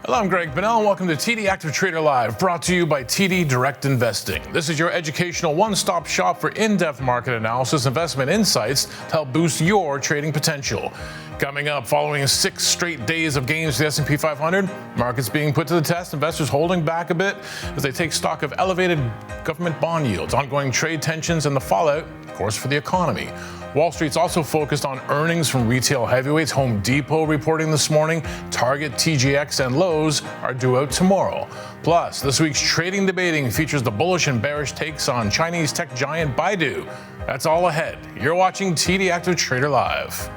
Hello, I'm Greg Bonnell, and welcome to TD Active Trader Live, brought to you by TD Direct Investing. This is your educational one-stop shop for in-depth market analysis, investment insights to help boost your trading potential. Coming up, following 6 straight days of gains for the S&P 500, markets being put to the test, investors holding back a bit as they take stock of elevated government bond yields, ongoing trade tensions, and the fallout, of course, for the economy. Wall Street's also focused on earnings from retail heavyweights. Home Depot reporting this morning. Target, TJX, and Lowe's are due out tomorrow. Plus, this week's Trading Debating features the bullish and bearish takes on Chinese tech giant Baidu. That's all ahead. You're watching TD Active Trader Live.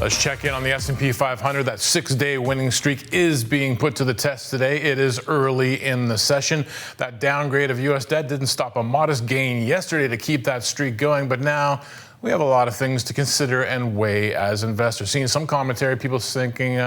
Let's check in on the S&P 500. That 6-day winning streak is being put to the test today. It is early in the session. That downgrade of U.S. debt didn't stop a modest gain yesterday to keep that streak going, but now we have a lot of things to consider and weigh as investors. Seeing some commentary, people thinking,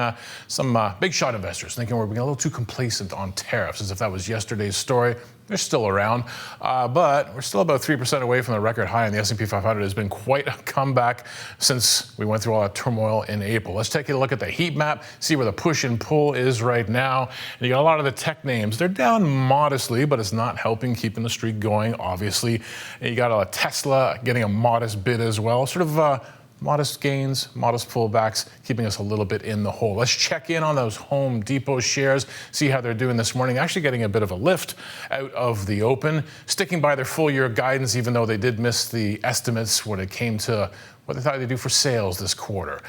some big shot investors thinking we're being a little too complacent on tariffs, as if that was yesterday's story. They're still around, but we're still about 3% away from the record high, and the S&P 500 has been quite a comeback since we went through all that turmoil in April. Let's take a look at the heat map, see where the push and pull is right now. And you got a lot of the tech names. They're down modestly, but it's not helping keeping the streak going, obviously. And you got a Tesla getting a modest bid as well, sort of modest gains, modest pullbacks, keeping us a little bit in the hole. Let's check in on those Home Depot shares, see how they're doing this morning. Actually getting a bit of a lift out of the open, sticking by their full year guidance, even though they did miss the estimates when it came to what they thought they'd do for sales this quarter.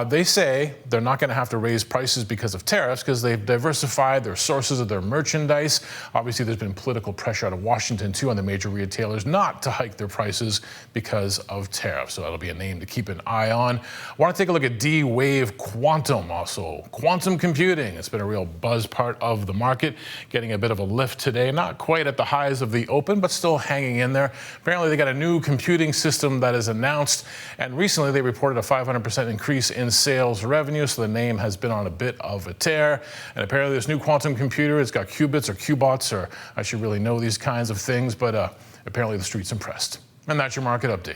They say they're not going to have to raise prices because of tariffs because they've diversified their sources of their merchandise. Obviously, there's been political pressure out of Washington, too, on the major retailers not to hike their prices because of tariffs. So that'll be a name to keep an eye on. I want to take a look at D-Wave Quantum, also quantum computing. It's been a real buzz part of the market, getting a bit of a lift today. Not quite at the highs of the open, but still hanging in there. Apparently, they got a new computing system that is announced. And recently, they reported a 500% increase in sales revenue, so the name has been on a bit of a tear. And apparently, this new quantum computer, it's got qubits or qbots, or I should really know these kinds of things, but apparently the street's impressed. And that's your market update.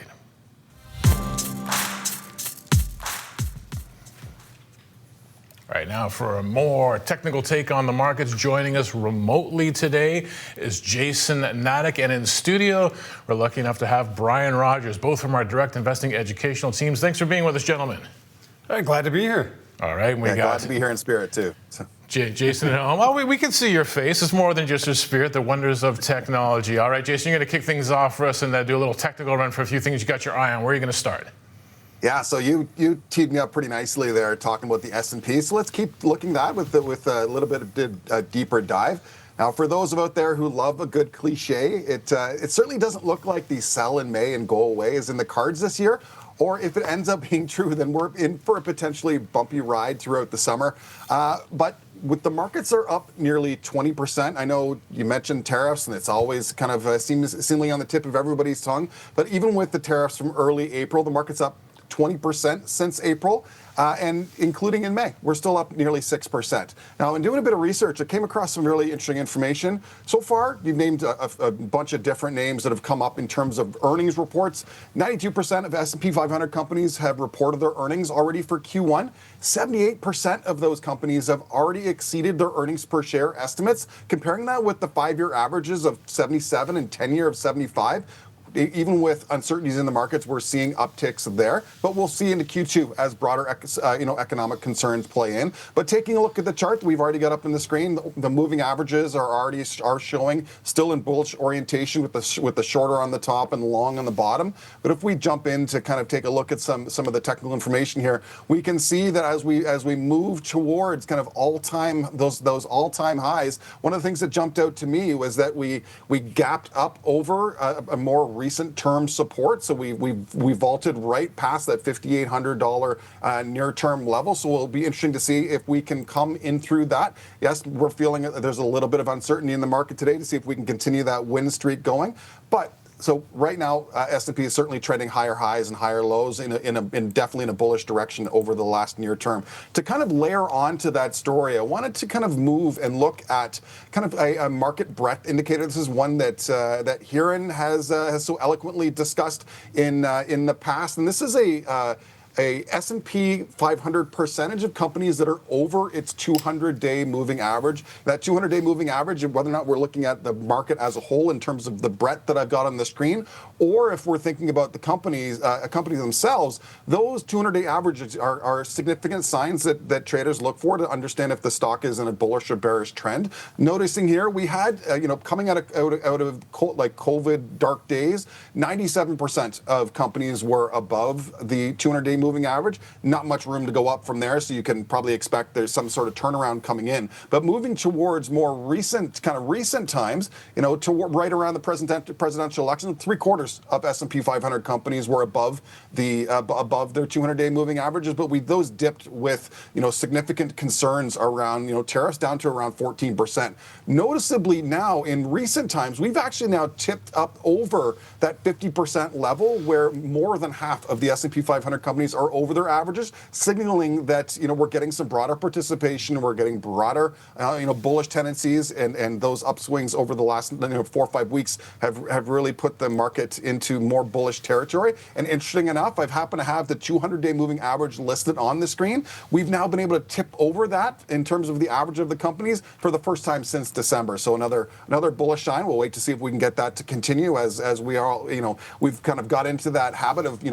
Right now, for a more technical take on the markets, joining us remotely today is Jason Natick. And in studio, we're lucky enough to have Brian Rogers, both from our direct investing educational teams. Thanks for being with us, gentlemen. Hey, glad to be here. All right. Glad to be here in spirit, too. Jason at home. Well, we can see your face. It's more than just your spirit, the wonders of technology. All right, Jason, you're going to kick things off for us and do a little technical run for a few things you got your eye on. Where are you going to start? Yeah, so you teed me up pretty nicely there, talking about the S&P. So let's keep looking at that with a little bit of a deeper dive. Now, for those out there who love a good cliche, it certainly doesn't look like the sell in May and go away is in the cards this year. Or if it ends up being true, then we're in for a potentially bumpy ride throughout the summer. But with the markets are up nearly 20%. I know you mentioned tariffs, and it's always kind of seemingly on the tip of everybody's tongue. But even with the tariffs from early April, the market's up 20% since April, and including in May. We're still up nearly 6%. Now, in doing a bit of research, I came across some really interesting information. So far, you've named a bunch of different names that have come up in terms of earnings reports. 92% of S&P 500 companies have reported their earnings already for Q1. 78% of those companies have already exceeded their earnings per share estimates. Comparing that with the 5-year averages of 77 and 10-year of 75, even with uncertainties in the markets, we're seeing upticks there. But we'll see into Q2 as broader economic concerns play in. But taking a look at the chart that we've already got up in the screen, the moving averages are showing still in bullish orientation with the shorter on the top and the long on the bottom. But if we jump in to kind of take a look at some of the technical information here, we can see that as we move towards kind of those all-time highs, one of the things that jumped out to me was that we gapped up over a more recent term support. So we vaulted right past that $5,800 near-term level. So it'll be interesting to see if we can come in through that. Yes, we're feeling there's a little bit of uncertainty in the market today to see if we can continue that win streak going. But So right now, S&P is certainly trending higher highs and higher lows in definitely in a bullish direction over the last near term. To kind of layer onto that story, I wanted to kind of move and look at kind of a market breadth indicator. This is one that that Hiran has so eloquently discussed in the past, and this is a S&P 500 percentage of companies that are over its 200-day moving average. That 200-day moving average, whether or not we're looking at the market as a whole in terms of the breadth that I've got on the screen, or if we're thinking about the companies themselves, those 200-day averages are significant signs that traders look for to understand if the stock is in a bullish or bearish trend. Noticing here, we had, coming out of COVID dark days, 97% of companies were above the 200-day moving average. Not much room to go up from there, so you can probably expect there's some sort of turnaround coming in. But moving towards more recent times, to right around the presidential election, 3/4 of S&P 500 companies were above their 200-day moving averages. But those dipped with significant concerns around tariffs down to around 14%. Noticeably now in recent times, we've actually now tipped up over that 50% level, where more than half of the S&P 500 companies are over their averages, signaling that we're getting some broader participation, we're getting broader bullish tendencies, and those upswings over the last 4 or 5 weeks have really put the market into more bullish territory. And interesting enough, I've happened to have the 200-day moving average listed on the screen. We've now been able to tip over that in terms of the average of the companies for the first time since December. So another bullish sign. We'll wait to see if we can get that to continue as we are, we've kind of got into that habit of,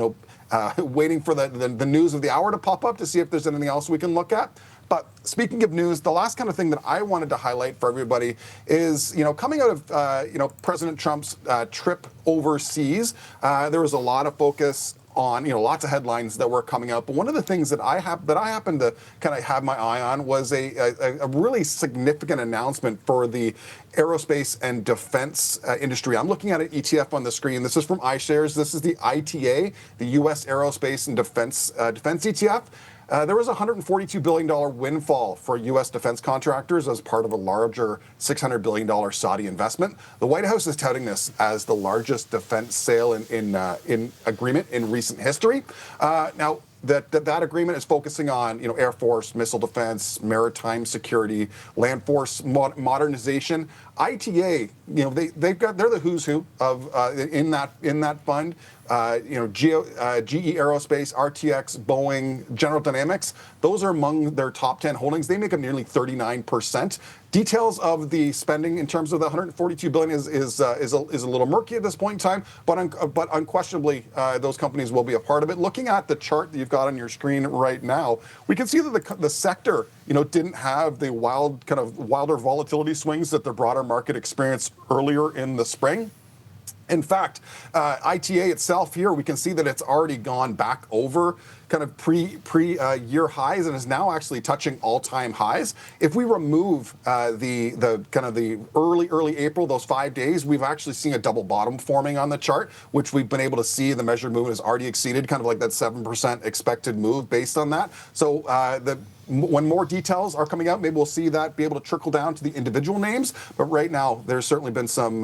waiting for the news of the hour to pop up to see if there's anything else we can look at. But speaking of news, the last kind of thing that I wanted to highlight for everybody is, coming out of, President Trump's trip overseas, there was a lot of focus on, lots of headlines that were coming out. But one of the things that I happened to kind of have my eye on was a really significant announcement for the aerospace and defense industry. I'm looking at an ETF on the screen. This is from iShares. This is the ITA, the U.S. Aerospace and Defense ETF. There was a $142 billion windfall for U.S. defense contractors as part of a larger $600 billion Saudi investment. The White House is touting this as the largest defense sale in agreement in recent history. Now, that agreement is focusing on Air Force, missile defense, maritime security, land force modernization. ITA, they're the who's who of in that fund. GE Aerospace, RTX, Boeing, General Dynamics. Those are among their top 10 holdings. They make up nearly 39%. Details of the spending in terms of the $142 billion is a little murky at this point in time, but unquestionably those companies will be a part of it. Looking at the chart that you've got on your screen right now, we can see that the sector didn't have the wilder volatility swings that the broader market experienced earlier in the spring. In fact, ITA itself here, we can see that it's already gone back over kind of pre-year highs and is now actually touching all-time highs. If we remove the early April, those 5 days, we've actually seen a double bottom forming on the chart, which we've been able to see the measured movement has already exceeded kind of like that 7% expected move based on that. So when more details are coming out, maybe we'll see that be able to trickle down to the individual names. But right now, there's certainly been some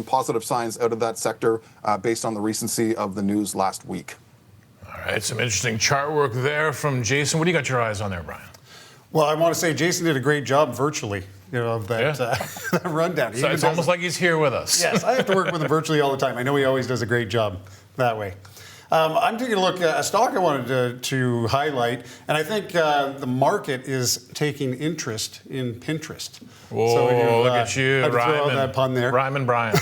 positive signs out of that sector based on the recency of the news last week. All right, some interesting chart work there from Jason. What do you got your eyes on there, Brian? Well, I want to say Jason did a great job virtually, of that, that rundown. So it's almost like he's here with us. Yes, I have to work with him virtually all the time. I know he always does a great job that way. I'm taking a look at a stock I wanted to highlight, and I think the market is taking interest in Pinterest. Whoa, so look at you, rhyming that pun there. Rhyming Brian.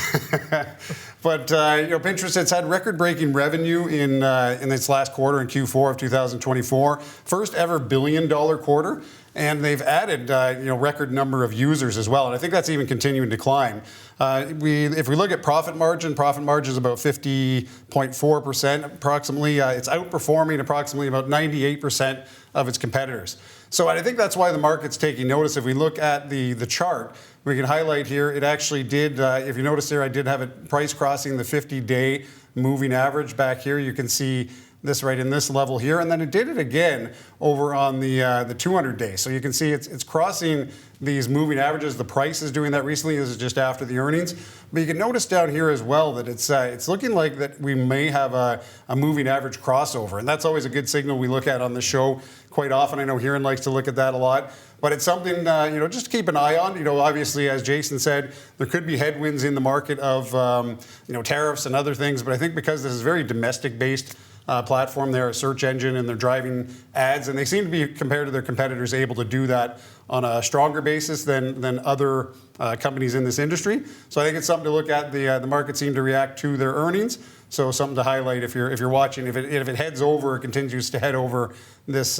But Pinterest, it's had record-breaking revenue in its last quarter in Q4 of 2024, first ever billion-dollar quarter, and they've added record number of users as well, and I think that's even continuing to climb. If we look at profit margin is about 50.4% approximately. It's outperforming approximately about 98% of its competitors. So I think that's why the market's taking notice. If we look at the chart, we can highlight here, it actually did, if you notice there, I did have it price crossing the 50-day moving average back here. You can see this right in this level here, and then it did it again over on the 200 day. So you can see it's crossing these moving averages. The price is doing that recently. This is just after the earnings. But you can notice down here as well that it's looking like that we may have a moving average crossover, and that's always a good signal we look at on the show quite often. I know Hiran likes to look at that a lot. But it's something, just to keep an eye on. Obviously, as Jason said, there could be headwinds in the market of, tariffs and other things. But I think because this is very domestic-based platform, they're a search engine and they're driving ads, and they seem to be, compared to their competitors, able to do that on a stronger basis than other companies in this industry. So I think it's something to look at. The market seemed to react to their earnings. So something to highlight if you're watching. If it heads over or continues to head over this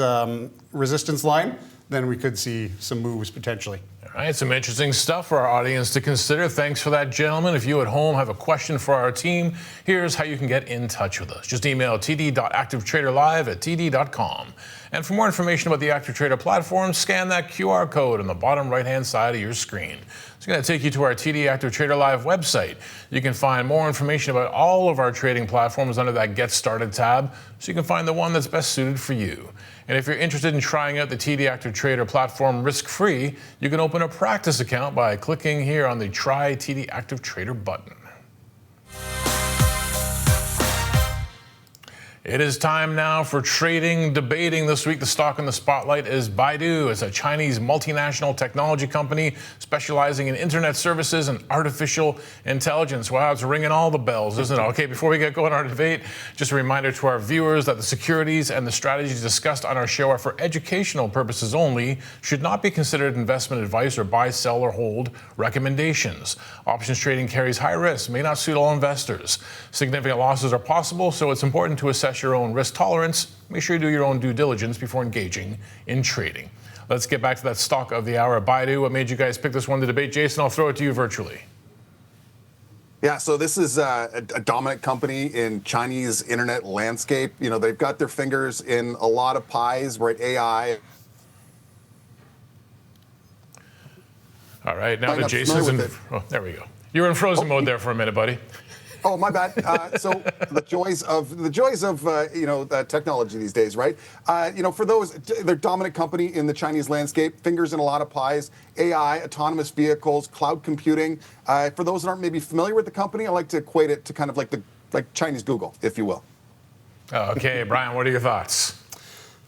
resistance line, then we could see some moves potentially. All right, some interesting stuff for our audience to consider. Thanks for that, gentlemen. If you at home have a question for our team, here's how you can get in touch with us. Just email td.activetraderlive@td.com. And for more information about the Active Trader platform, scan that QR code on the bottom right-hand side of your screen. It's going to take you to our TD Active Trader Live website. You can find more information about all of our trading platforms under that Get Started tab, so you can find the one that's best suited for you. And if you're interested in trying out the TD Active Trader platform risk-free, you can open a practice account by clicking here on the Try TD Active Trader button. It is time now for trading debating. This week, the stock in the spotlight is Baidu. It's a Chinese multinational technology company specializing in internet services and artificial intelligence. Wow, it's ringing all the bells, isn't it? Okay, before we get going on our debate, just a reminder to our viewers that the securities and the strategies discussed on our show are for educational purposes only, should not be considered investment advice or buy, sell, or hold recommendations. Options trading carries high risk, may not suit all investors. Significant losses are possible, so it's important to assess your own risk tolerance. Make sure you do your own due diligence before engaging in trading. Let's get back to that stock of the hour, Baidu. What made you guys pick this one to debate? Jason, I'll throw it to you virtually. Yeah, so this is a dominant company in Chinese internet landscape. They've got their fingers in a lot of pies, right? AI. All right, now that Jason's in, there we go. You were in frozen mode there for a minute, buddy. Oh, my bad. So the joys of technology these days, right? For those, they're dominant company in the Chinese landscape, fingers in a lot of pies, AI, autonomous vehicles, cloud computing. For those that aren't maybe familiar with the company, I like to equate it to kind of like Chinese Google, if you will. Okay, Brian, what are your thoughts?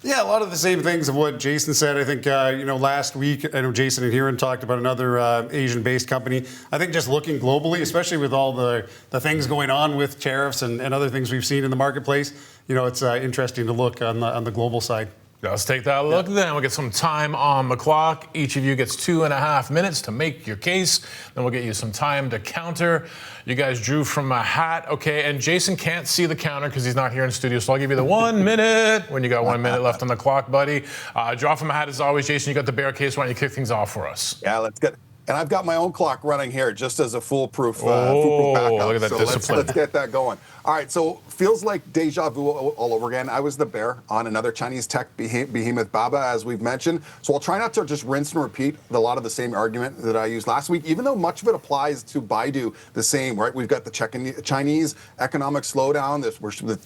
Yeah, a lot of the same things of what Jason said. I think, last week, I know Jason and Hiran talked about another Asian-based company. I think just looking globally, especially with all the things going on with tariffs and other things we've seen in the marketplace, it's interesting to look on the global side. Let's take that look then. We'll get some time on the clock. Each of you gets 2.5 minutes to make your case. Then we'll get you some time to counter. You guys drew from a hat. Okay, and Jason can't see the counter because he's not here in studio, so I'll give you the 1 minute when you got 1 minute left on the clock, buddy. Draw from a hat as always. Jason, you got the bear case. Why don't you kick things off for us? Yeah, let's get it. And I've got my own clock running here just as a foolproof backup. Look at that discipline. Let's get that going. All right, so feels like deja vu all over again. I was the bear on another Chinese tech behemoth, Baba, as we've mentioned. So I'll try not to just rinse and repeat a lot of the same argument that I used last week, even though much of it applies to Baidu the same, right? We've got the Chinese economic slowdown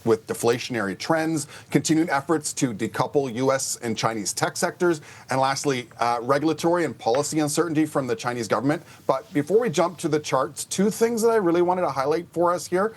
with deflationary trends, continued efforts to decouple U.S. and Chinese tech sectors, and lastly, regulatory and policy uncertainty from the Chinese government. But before we jump to the charts, two things that I really wanted to highlight for us here.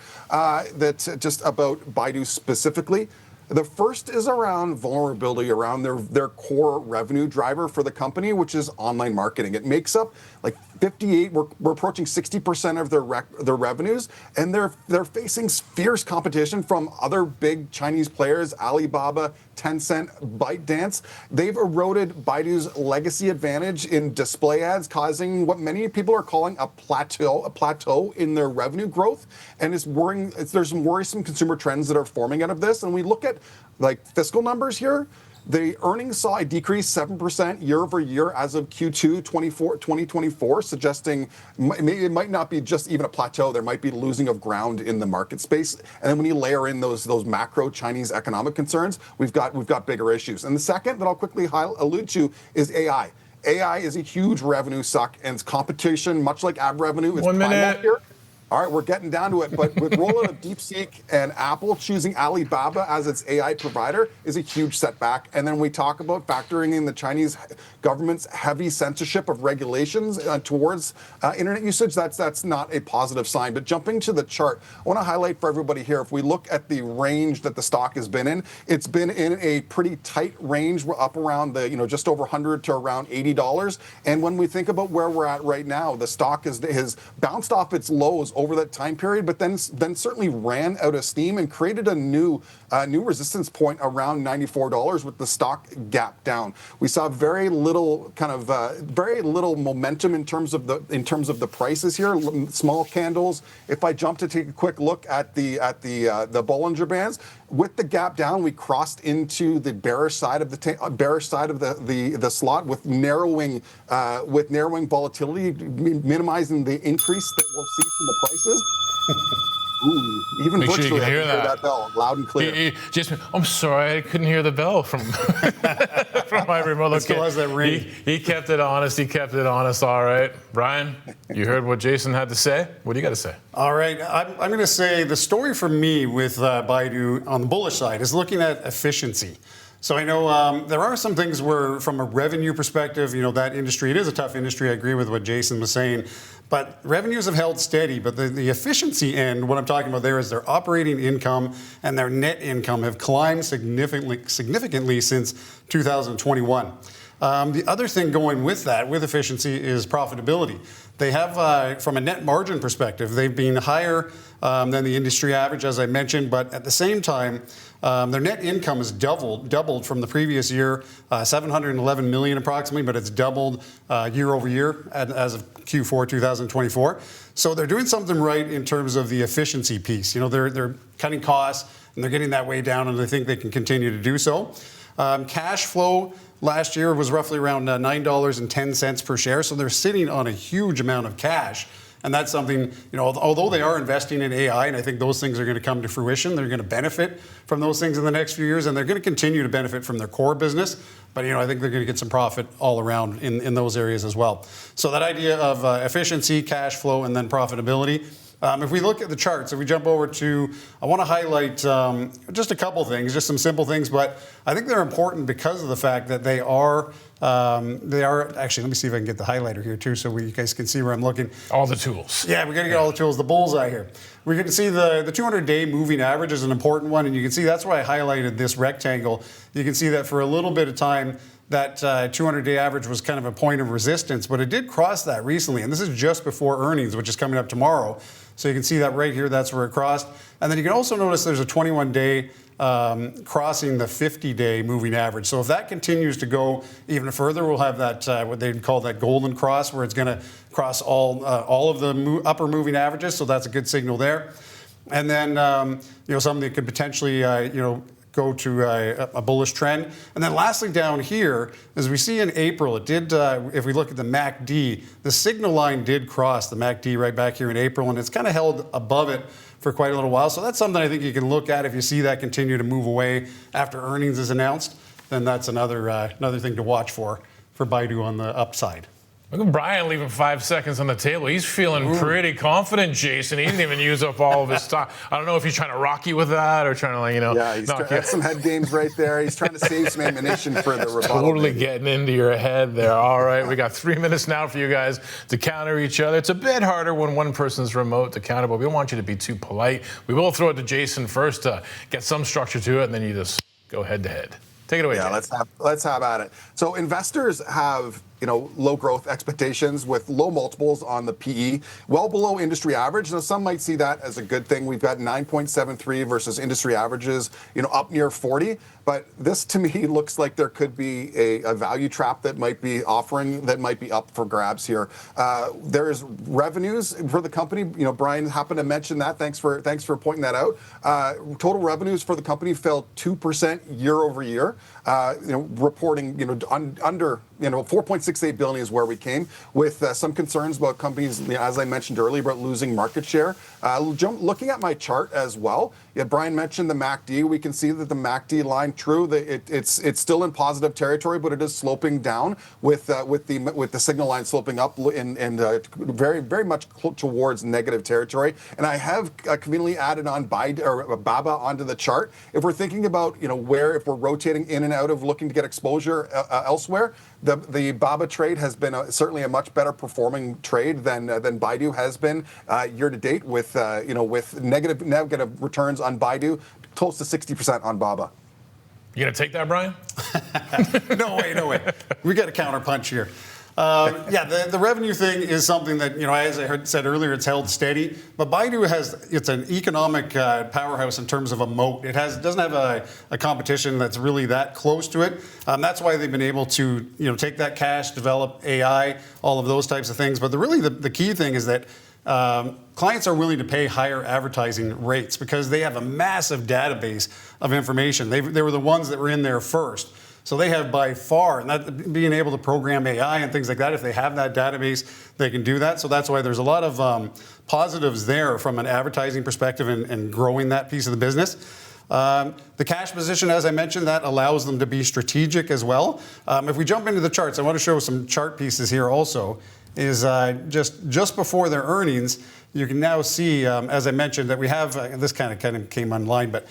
That's just about Baidu specifically. The first is around vulnerability around their core revenue driver for the company, which is online marketing. It makes up like 58, we're approaching 60% of their revenues, and they're facing fierce competition from other big Chinese players, Alibaba, Tencent, ByteDance. They've eroded Baidu's legacy advantage in display ads, causing what many people are calling a plateau in their revenue growth, and there's some worrisome consumer trends that are forming out of this. And we look at like fiscal numbers here. The earnings saw a decrease 7% year over year as of Q2 2024, suggesting it might not be just even a plateau. There might be losing of ground in the market space. And then when you layer in those macro Chinese economic concerns, we've got bigger issues. And the second that I'll quickly allude to is AI. AI is a huge revenue suck, and its competition, much like ad revenue, is 1 minute. here. All right, we're getting down to it, but with rollout of DeepSeek and Apple choosing Alibaba as its AI provider is a huge setback. And then we talk about factoring in the Chinese government's heavy censorship of regulations towards internet usage. That's not a positive sign. But jumping to the chart, I want to highlight for everybody here, if we look at the range that the stock has been in, it's been in a pretty tight range. We're up around the, just over 100 to around $80. And when we think about where we're at right now, the stock has bounced off its lows over that time period, but then certainly ran out of steam and created a new resistance point around $94 with the stock gap down. We saw very little momentum in terms of the prices here. Small candles. If I jump to take a quick look at the Bollinger Bands, with the gap down, we crossed into the bearish side of the slot with narrowing volatility, minimizing the increase that we'll see from the prices. Ooh, even Make virtually, sure you can hear that bell loud and clear. Jason, I'm sorry, I couldn't hear the bell from from my remote. It still has that ring. He kept it honest. He kept it honest. All right, Brian, you heard what Jason had to say. What do you got to say? All right, I'm going to say the story for me with Baidu on the bullish side is looking at efficiency. So I know there are some things where, from a revenue perspective, that industry, it is a tough industry. I agree with what Jason was saying. But revenues have held steady. But the efficiency end, what I'm talking about there is their operating income and their net income have climbed significantly since 2021. The other thing going with that, with efficiency, is profitability. They have, from a net margin perspective, they've been higher than the industry average, as I mentioned, but at the same time, their net income has doubled from the previous year, 711 million approximately, but it's doubled year over year as of Q4 2024. So they're doing something right in terms of the efficiency piece. They're cutting costs and they're getting that way down, and I think they can continue to do so. Cash flow last year was roughly around $9.10 per share, so they're sitting on a huge amount of cash. And that's something, although they are investing in AI, and I think those things are going to come to fruition, they're going to benefit from those things in the next few years, and they're going to continue to benefit from their core business. But, I think they're going to get some profit all around in those areas as well. So that idea of efficiency, cash flow, and then profitability. If we look at the charts, if we jump over to, I want to highlight just a couple things, just some simple things, but I think they're important because of the fact that they are actually, let me see if I can get the highlighter here too, so you guys can see where I'm looking. All the tools. Yeah, we got to get all the tools, the bullseye here. We're going to see the 200-day moving average is an important one, and you can see that's why I highlighted this rectangle. You can see that for a little bit of time, that 200-day average was kind of a point of resistance, but it did cross that recently, and this is just before earnings, which is coming up tomorrow. So you can see that right here, that's where it crossed. And then you can also notice there's a 21-day crossing the 50-day moving average. So if that continues to go even further, we'll have that, what they'd call that golden cross, where it's going to cross all of the upper moving averages. So that's a good signal there. And then, something that could potentially, go to a bullish trend. And then lastly down here, as we see in April, it did, if we look at the MACD, the signal line did cross the MACD right back here in April, and it's kind of held above it for quite a little while. So that's something I think you can look at. If you see that continue to move away after earnings is announced, then that's another thing to watch for Baidu on the upside. Look at Brian leaving 5 seconds on the table. He's feeling pretty confident, Jason. He didn't even use up all of his time. I don't know if he's trying to rock you with that or trying to, Yeah, he's got some head games right there. He's trying to save some ammunition for the rebuttal. Totally getting into your head there. All right, we got 3 minutes now for you guys to counter each other. It's a bit harder when one person's remote to counter, but we don't want you to be too polite. We will throw it to Jason first to get some structure to it, and then you just go head to head. Take it away, Yeah, Jason. let's have at it. So investors have low growth expectations with low multiples on the PE, well below industry average. Now, some might see that as a good thing. We've got 9.73 versus industry averages, up near 40. But this, to me, looks like there could be a value trap that might be up for grabs here. There's revenues for the company. Brian happened to mention that. Thanks for pointing that out. Total revenues for the company fell 2% year over year. Reporting under 4.68 billion is where we came with some concerns about companies, as I mentioned earlier, about losing market share. Looking at my chart as well, Brian mentioned the MACD. We can see that the MACD line, true, it's still in positive territory, but it is sloping down with the signal line sloping up and very very much towards negative territory. And I have conveniently added on BABA onto the chart. If we're thinking about if we're rotating in and out of looking to get exposure elsewhere, the BABA trade has been certainly a much better performing trade than Baidu has been year to date with negative returns on Baidu, close to 60% on BABA. You gonna take that, Brian? No way. We got a counterpunch here. The revenue thing is something that, as I said earlier, it's held steady. But Baidu it's an economic powerhouse in terms of a moat. It doesn't have a competition that's really that close to it. That's why they've been able to, take that cash, develop AI, all of those types of things. But the key thing is that clients are willing to pay higher advertising rates because they have a massive database of information. They were the ones that were in there first. So they have by far, and that being able to program AI and things like that, if they have that database, they can do that. So that's why there's a lot of positives there from an advertising perspective and growing that piece of the business. The cash position, as I mentioned, that allows them to be strategic as well. If we jump into the charts, I want to show some chart pieces here also. Is just before their earnings, you can now see, as I mentioned, that we have, this kind of came online, but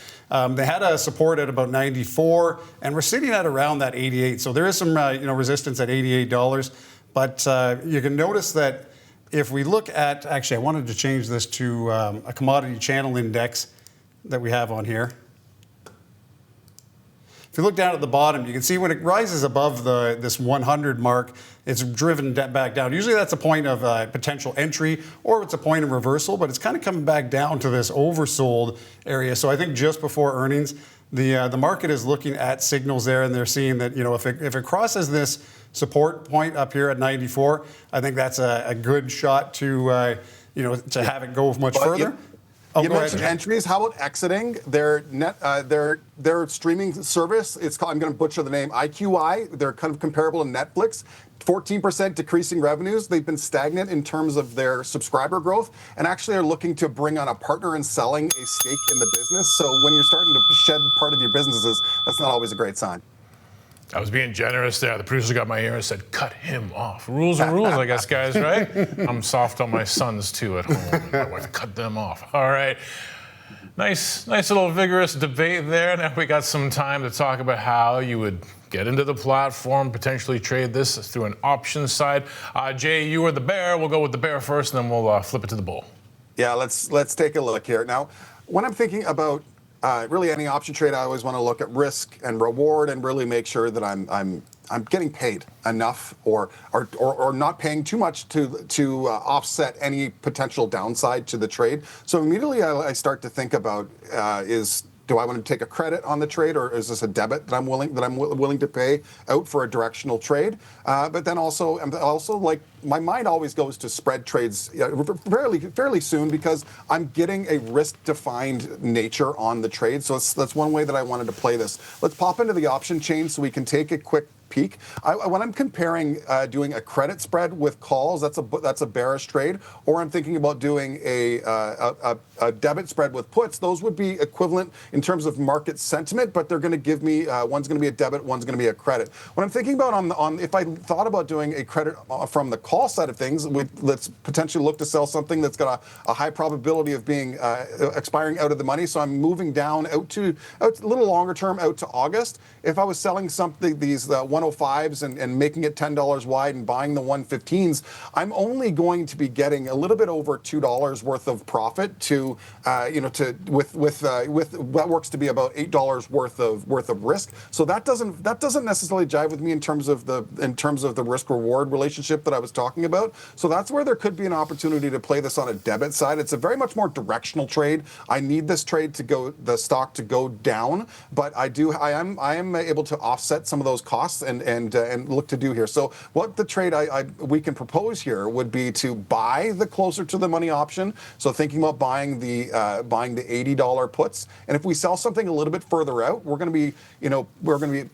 they had a support at about 94, and we're sitting at around that 88. So there is some resistance at $88. But you can notice that if we look at, actually, I wanted to change this to a commodity channel index that we have on here. If you look down at the bottom, you can see when it rises above this 100 mark, it's driven back down. Usually that's a point of potential entry or it's a point of reversal, but it's kind of coming back down to this oversold area. So I think just before earnings, the market is looking at signals there, and they're seeing that if it crosses this support point up here at 94, I think that's a good shot to have it go much further. You mentioned entries. How about exiting their streaming service? It's called, I'm going to butcher the name, IQI. They're kind of comparable to Netflix. 14% decreasing revenues. They've been stagnant in terms of their subscriber growth, and actually are looking to bring on a partner in selling a stake in the business. So when you're starting to shed part of your businesses, that's not always a great sign. I was being generous there. The producer got my ear and said, cut him off. Rules are rules, I guess, guys, right? I'm soft on my sons, too, at home. My wife, cut them off. All right. Nice little vigorous debate there. Now we got some time to talk about how you would get into the platform, potentially trade this through an options side. Jay, you are the bear. We'll go with the bear first, and then we'll flip it to the bull. Yeah, let's take a look here. Now, when I'm thinking about really any option trade, I always want to look at risk and reward and really make sure that I'm getting paid enough or not paying too much to offset any potential downside to the trade. So immediately I start to think about do I want to take a credit on the trade, or is this a debit that I'm willing to pay out for a directional trade? But then also like my mind always goes to spread trades fairly soon because I'm getting a risk-defined nature on the trade. So that's one way that I wanted to play this. Let's pop into the option chain so we can take a quick peak. When I'm comparing doing a credit spread with calls, that's a bearish trade, or I'm thinking about doing a debit spread with puts. Those would be equivalent in terms of market sentiment, but they're going to give me one's going to be a debit, one's going to be a credit. When I'm thinking about if I thought about doing a credit from the call side of things, let's potentially look to sell something that's got a high probability of being expiring out of the money. So I'm moving down out a little longer term, out to August. If I was selling something, these 105s and making it $10 wide and buying the 115s, I'm only going to be getting a little bit over $2 worth of profit with that works to be about $8 worth of risk. So that doesn't necessarily jive with me in terms of the risk reward relationship that I was talking about. So that's where there could be an opportunity to play this on a debit side. It's a very much more directional trade. I need this trade to go, the stock to go down, but I am able to offset some of those costs and look to do here. So what the trade we can propose here would be to buy the closer to the money option. So thinking about buying the $80 puts, and if we sell something a little bit further out, we're going to be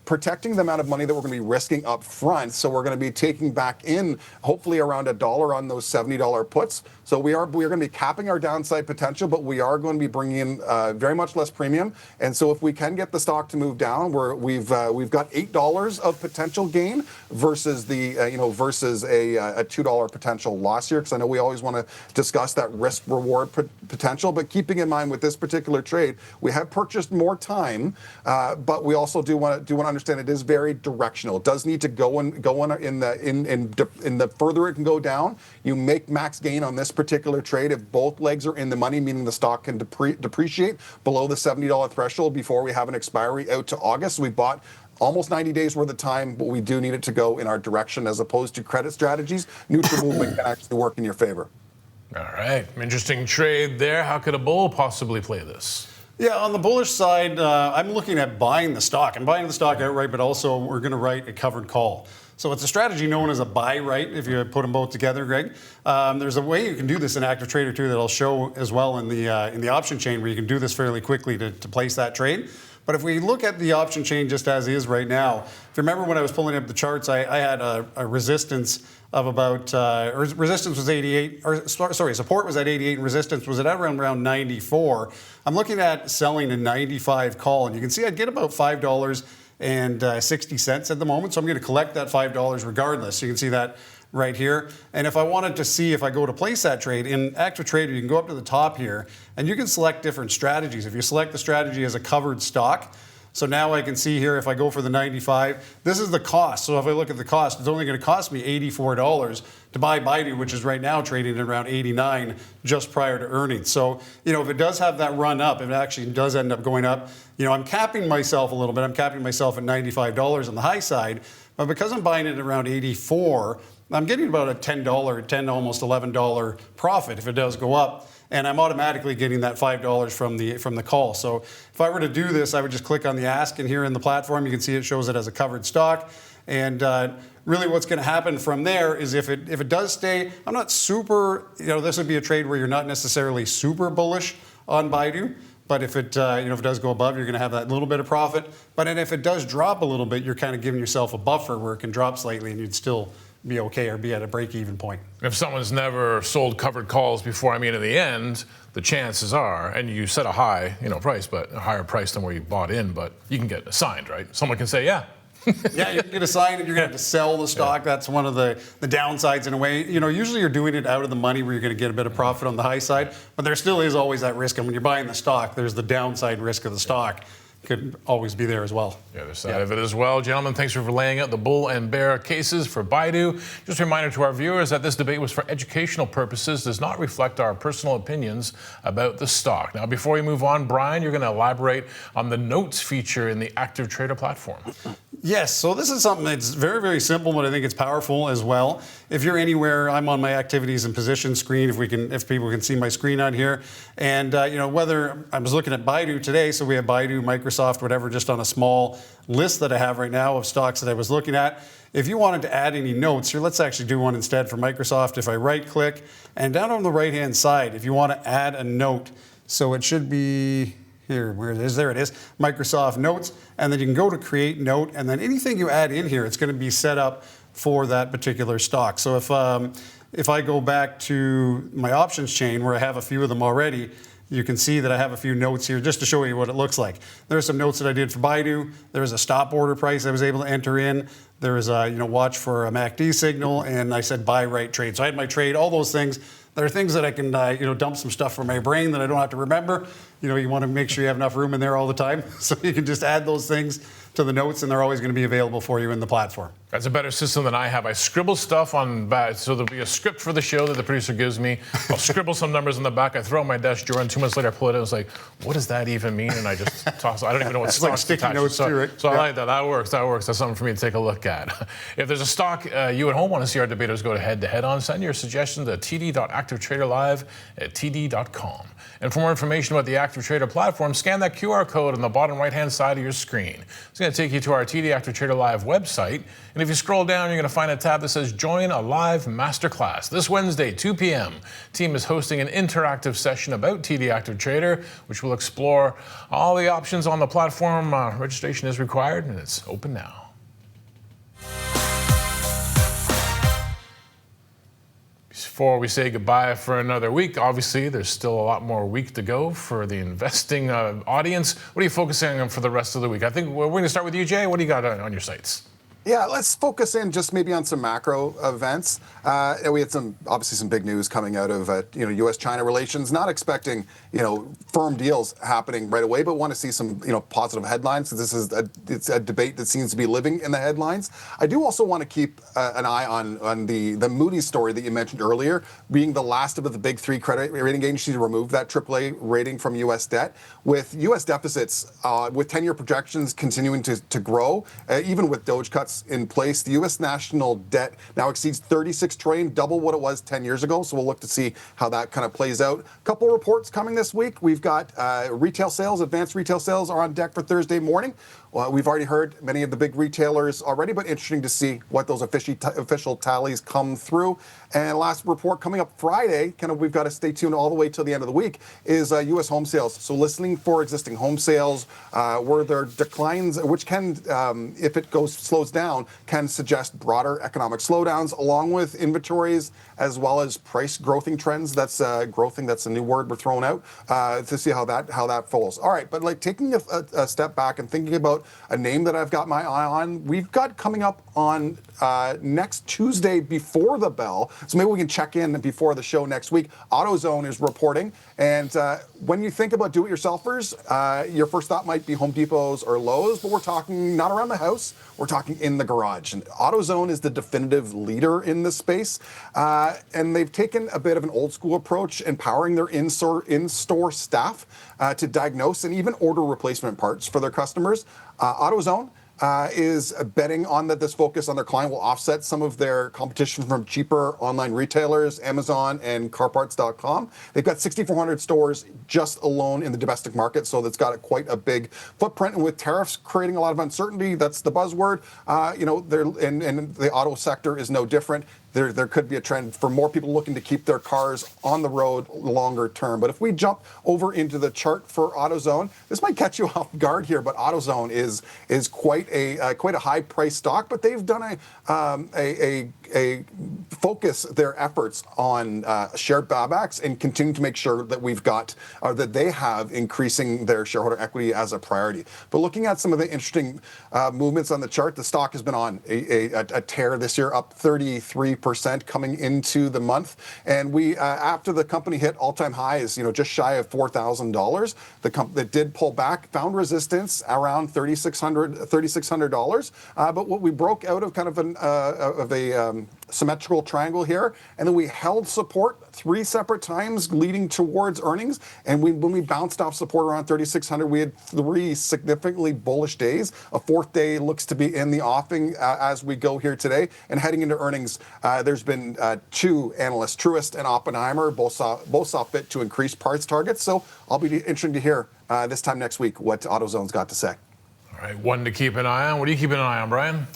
protecting the amount of money that we're going to be risking up front. So we're going to be taking back in hopefully around $1 on those $70 puts. So we are going to be capping our downside potential, but we are going to be bringing in very much less premium. And so if we can get the stock to move down, we've got $8 of potential gain versus versus a $2 potential loss here. Because I know we always want to discuss that risk reward potential, but keeping in mind with this particular trade, we have purchased more time, but we also do want to understand it is very directional. It does need to go in the further it can go down. You make max gain on this particular trade if both legs are in the money, meaning the stock can depreciate below the $70 threshold before we have an expiry out to August. We bought almost 90 days worth of time, but we do need it to go in our direction as opposed to credit strategies. Neutral movement can actually work in your favor. All right, interesting trade there. How could a bull possibly play this? Yeah, on the bullish side, I'm looking at buying the stock. I'm buying the stock outright, but also we're going to write a covered call. So it's a strategy known as a buy right, if you put them both together, Greg. There's a way you can do this in Active Trader 2 that I'll show as well in the option chain, where you can do this fairly quickly to place that trade. But if we look at the option chain just as is right now, if you remember when I was pulling up the charts, I had a resistance of about, resistance was 88, support was at 88 and resistance was at around 94. I'm looking at selling a 95 call, and you can see I'd get about $5.60 at the moment. So I'm going to collect that $5 regardless. So you can see that right here. And if I wanted to see if I go to place that trade in Active Trader, you can go up to the top here and you can select different strategies. If you select the strategy as a covered stock, so now I can see here if I go for the 95, this is the cost. So if I look at the cost, it's only going to cost me $84 to buy Baidu, which is right now trading at around 89 just prior to earnings. So, if it does have that run up, if it actually does end up going up, I'm capping myself a little bit. I'm capping myself at $95 on the high side, but because I'm buying it at around 84, I'm getting about a $10 to almost $11 profit if it does go up. And I'm automatically getting that $5 from the call. So if I were to do this, I would just click on the ask, and here in the platform, you can see it shows it as a covered stock. And really what's going to happen from there is if it does stay, I'm not super, this would be a trade where you're not necessarily super bullish on Baidu. But if it does go above, you're going to have that little bit of profit. But then if it does drop a little bit, you're kind of giving yourself a buffer where it can drop slightly and you'd still be okay or be at a break-even point. If someone's never sold covered calls before, in the end, the chances are, and you set a high, price, but a higher price than where you bought in, but you can get assigned, right? Someone can say, yeah. Yeah, you can get assigned and you're going to have to sell the stock. Yeah. That's one of the downsides in a way. Usually you're doing it out of the money where you're going to get a bit of profit on the high side, but there still is always that risk. And when you're buying the stock, there's the downside risk of the stock. Could always be there as well. The other side of it as well. Gentlemen, thanks for laying out the bull and bear cases for Baidu. Just a reminder to our viewers that this debate was for educational purposes, does not reflect our personal opinions about the stock. Now, before we move on, Brian, you're going to elaborate on the notes feature in the Active Trader platform. Yes, so this is something that's very, very simple, but I think it's powerful as well. If you're anywhere, I'm on my activities and position screen, if people can see my screen on here. And, whether I was looking at Baidu today, so we have Baidu, Microsoft, whatever, just on a small list that I have right now of stocks that I was looking at. If you wanted to add any notes here, let's actually do one instead for Microsoft. If I right-click, and down on the right-hand side, if you want to add a note, so it should be here, where it is, there it is, Microsoft Notes, and then you can go to Create Note, and then anything you add in here, it's going to be set up for that particular stock. So if I go back to my options chain where I have a few of them already, you can see that I have a few notes here just to show you what it looks like. There are some notes that I did for Baidu. There's a stop order price I was able to enter in. There is a watch for a MACD signal, and I said buy right trade. So I had my trade, all those things. There are things that I can dump some stuff from my brain that I don't have to remember. you want to make sure you have enough room in there all the time. So you can just add those things to the notes, and they're always going to be available for you in the platform. That's a better system than I have. I scribble stuff on back, so there'll be a script for the show that the producer gives me. I'll scribble some numbers on the back. I throw it on my desk drawer, and 2 months later I pull it out. It's like, what does that even mean? And I just toss it. I don't even know what stock's like sticky attached. notes too, right? So I like that. That works. That's something for me to take a look at. If there's a stock you at home want to see our debaters go head-to-head on, send your suggestions to td.activetraderlive@td.com. And for more information about the Active Trader platform, scan that QR code on the bottom right-hand side of your screen. It's going to take you to our TD Active Trader Live website. And if you scroll down, you're going to find a tab that says Join a Live Masterclass. This Wednesday, 2 p.m., team is hosting an interactive session about TD Active Trader, which will explore all the options on the platform. Registration is required, and it's open now. Before we say goodbye for another week, obviously there's still a lot more week to go for the investing audience. What are you focusing on for the rest of the week? I think we're going to start with you, Jay. What do you got on your sights? Yeah, let's focus in just maybe on some macro events. We had obviously some big news coming out of U.S.-China relations. Not expecting firm deals happening right away, but want to see some positive headlines. This is a debate that seems to be living in the headlines. I do also want to keep an eye on the Moody's story that you mentioned earlier, being the last of the big three credit rating agencies to remove that AAA rating from U.S. debt, with U.S. deficits with 10-year projections continuing to grow, even with DOGE cuts in place. The U.S. national debt now exceeds $36 trillion, double what it was 10 years ago. So we'll look to see how that kind of plays out. A couple reports coming this week. We've got retail sales, advanced retail sales are on deck for Thursday morning. Well, we've already heard many of the big retailers already, but interesting to see what those official tallies come through. And last report coming up Friday, we've got to stay tuned all the way till the end of the week, is U.S. home sales. So listening for existing home sales, were there declines, which can, if it slows down, can suggest broader economic slowdowns, along with inventories as well as price growthing trends. That's growthing. That's a new word we're throwing out to see how that falls. All right, but taking a step back and thinking about a name that I've got my eye on, we've got coming up on next Tuesday before the bell. So maybe we can check in before the show next week. AutoZone is reporting, and when you think about do-it-yourselfers, your first thought might be Home Depot's or Lowe's, but we're talking not around the house. We're talking in the garage. And AutoZone is the definitive leader in this space, and they've taken a bit of an old-school approach, empowering their in-store staff to diagnose and even order replacement parts for their customers. AutoZone is betting on that this focus on their client will offset some of their competition from cheaper online retailers, Amazon and CarParts.com. They've got 6,400 stores just alone in the domestic market, so that's got quite a big footprint. And with tariffs creating a lot of uncertainty, that's the buzzword. And the auto sector is no different. There could be a trend for more people looking to keep their cars on the road longer term. But if we jump over into the chart for AutoZone, this might catch you off guard here, but AutoZone is quite a high price stock. But they've done a focus their efforts on share buybacks and continue to make sure that we've got that they have increasing their shareholder equity as a priority. But looking at some of the interesting movements on the chart, the stock has been on a tear this year, up 33% coming into the month. And we, after the company hit all-time highs, just shy of $4,000, the company that did pull back, found resistance around $3,600. But what we broke out of kind of a symmetrical triangle here, and then we held support 3 separate times leading towards earnings. And when we bounced off support around 3,600, we had 3 significantly bullish days. A 4th day looks to be in the offing as we go here today. And heading into earnings, there's been 2 analysts, Truist and Oppenheimer, both saw fit to increase parts targets. So I'll be interested to hear this time next week what AutoZone's got to say. All right, one to keep an eye on. What are you keeping an eye on, Brian?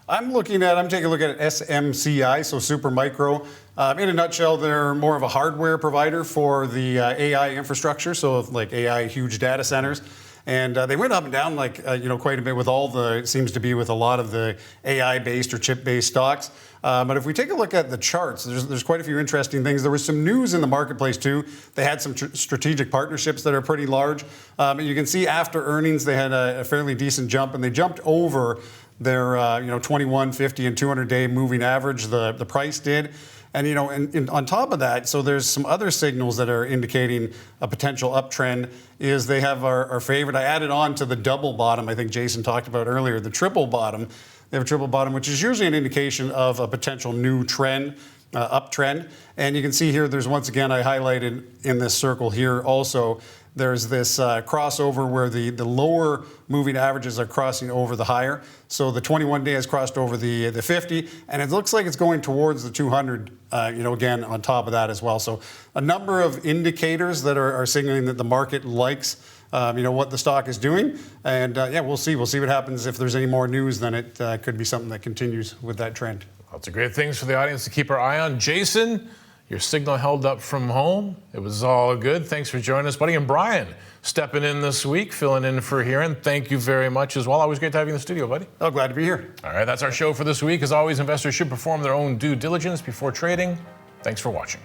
I'm taking a look at SMCI, so Super Micro. In a nutshell, they're more of a hardware provider for the AI infrastructure, so like AI huge data centers. And they went up and down quite a bit with it seems to be with a lot of the AI-based or chip-based stocks. But if we take a look at the charts, there's quite a few interesting things. There was some news in the marketplace too. They had some strategic partnerships that are pretty large. You can see after earnings, they had a fairly decent jump, and they jumped over their 21, 50, and 200-day moving average. The price did. And, and on top of that, so there's some other signals that are indicating a potential uptrend. Is they have our favorite. I added on to the double bottom. I think Jason talked about earlier, the triple bottom. They have a triple bottom, which is usually an indication of a potential new trend, uptrend. And you can see here, there's once again, I highlighted in this circle here also, there's this crossover where the lower moving averages are crossing over the higher. So the 21-day has crossed over the 50, and it looks like it's going towards the 200, again, on top of that as well. So a number of indicators that are signaling that the market likes what the stock is doing. And we'll see. We'll see what happens. If there's any more news, then it could be something that continues with that trend. Lots of great things for the audience to keep our eye on. Jason, your signal held up from home. It was all good. Thanks for joining us, buddy. And Brian, stepping in this week, filling in for Hiran. Thank you very much as well. Always great to have you in the studio, buddy. Oh, glad to be here. All right, that's our show for this week. As always, investors should perform their own due diligence before trading. Thanks for watching.